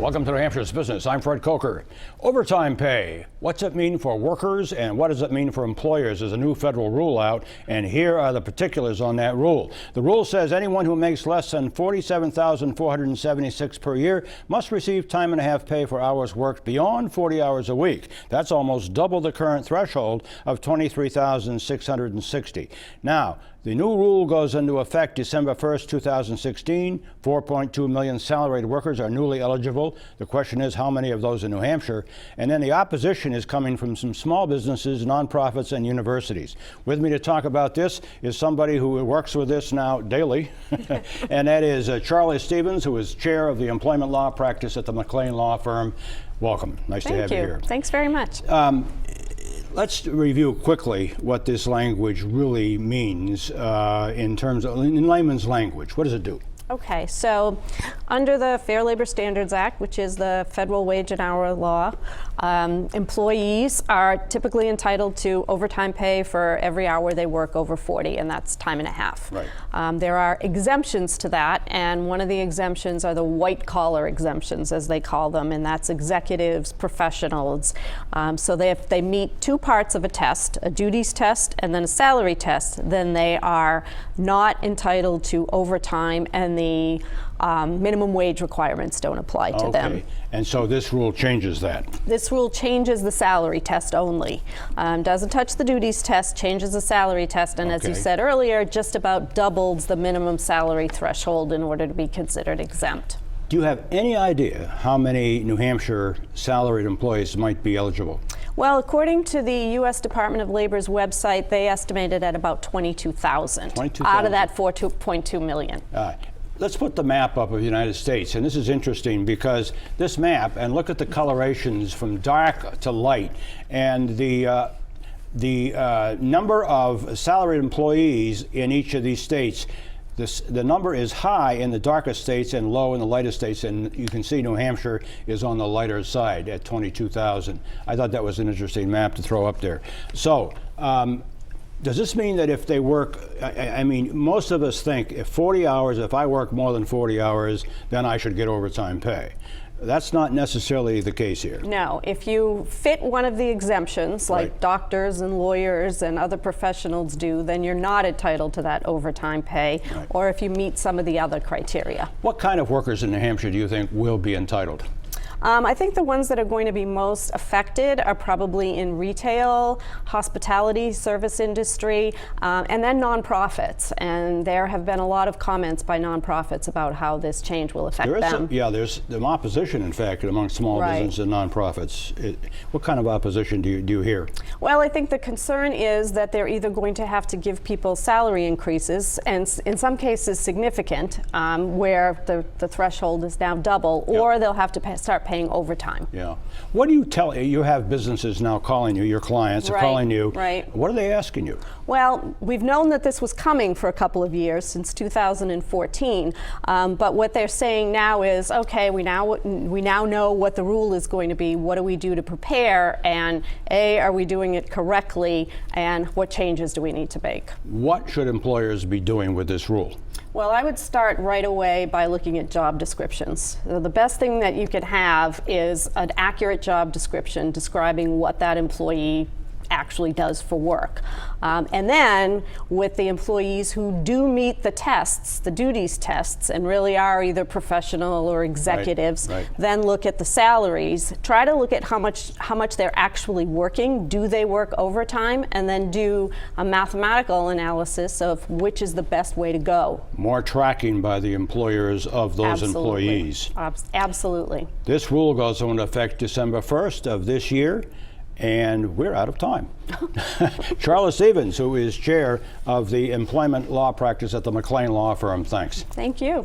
Welcome to New Hampshire's Business. I'm Fred Coker. Overtime pay. What's it mean for workers and what does it mean for employers? There's a new federal rule out, and here are the particulars on that rule. The rule says anyone who makes less than $47,476 per year must receive time and a half pay for hours worked beyond 40 hours a week. That's almost double the current threshold of $23,660. Now, the new rule goes into effect December 1st, 2016. 4.2 million salaried workers are newly eligible. The question is how many of those in New Hampshire? And then the opposition is coming from some small businesses, nonprofits, and universities. With me to talk about this is somebody who works with this now daily, and that is Charlie Stevens, who is chair of the employment law practice at the McLean Law Firm. Welcome. Nice to have you here. Thanks very much. Let's review quickly what this language really means in terms of, in layman's language. What does it do? Okay, so under the Fair Labor Standards Act, which is the federal wage and hour law, employees are typically entitled to overtime pay for every hour they work over 40, and that's time and a half. Right. There are exemptions to that, and one of the exemptions are the white-collar exemptions, as they call them, and that's executives, professionals. So if they meet two parts of a test, a duties test and then a salary test, then they are not entitled to overtime, and the minimum wage requirements don't apply to them. And so this rule changes that. This rule changes the salary test only. Doesn't touch the duties test, changes the salary test, and as you said earlier, just about doubles the minimum salary threshold in order to be considered exempt. Do you have any idea how many New Hampshire salaried employees might be eligible? Well, according to the U.S. Department of Labor's website, they estimated at about 22,000 out of that 4.2 million. Let's put the map up of the United States, and this is interesting because this map, and look at the colorations from dark to light, and the number of salaried employees in each of these states. The number is high in the darkest states and low in the lightest states, and you can see New Hampshire is on the lighter side at 22,000. I thought that was an interesting map to throw up there. So, does this mean that if they work, I mean, most of us think if 40 hours, if I work more than 40 hours, then I should get overtime pay. That's not necessarily the case here. No, if you fit one of the exemptions, like doctors and lawyers and other professionals do, then you're not entitled to that overtime pay, or if you meet some of the other criteria. What kind of workers in New Hampshire do you think will be entitled? I think the ones that are going to be most affected are probably in retail, hospitality, service industry, and then nonprofits. And there have been a lot of comments by nonprofits about how this change will affect them. There's some opposition, in fact, among small businesses and nonprofits. What kind of opposition do you hear? Well, I think the concern is that they're either going to have to give people salary increases, and in some cases significant, where the threshold is now double, or they'll have to start paying overtime. Yeah. What do you tell, you have businesses now calling you, your clients are calling you. What are they asking you? Well, we've known that this was coming for a couple of years, since 2014, but what they're saying now is, okay, we now know what the rule is going to be. What do we do to prepare? And are we doing it correctly? And what changes do we need to make? What should employers be doing with this rule? Well, I would start right away by looking at job descriptions. The best thing that you could have is an accurate job description describing what that employee actually does for work. And then with the employees who do meet the tests, the duties tests, and really are either professional or executives, then look at the salaries. Try to look at how much they're actually working. Do they work overtime? And then do a mathematical analysis of which is the best way to go. More tracking by the employers of those employees. Absolutely. This rule goes into effect December 1st of this year. And we're out of time. Charlie Stevens, who is chair of the employment law practice at the McLean Law Firm, thanks. Thank you.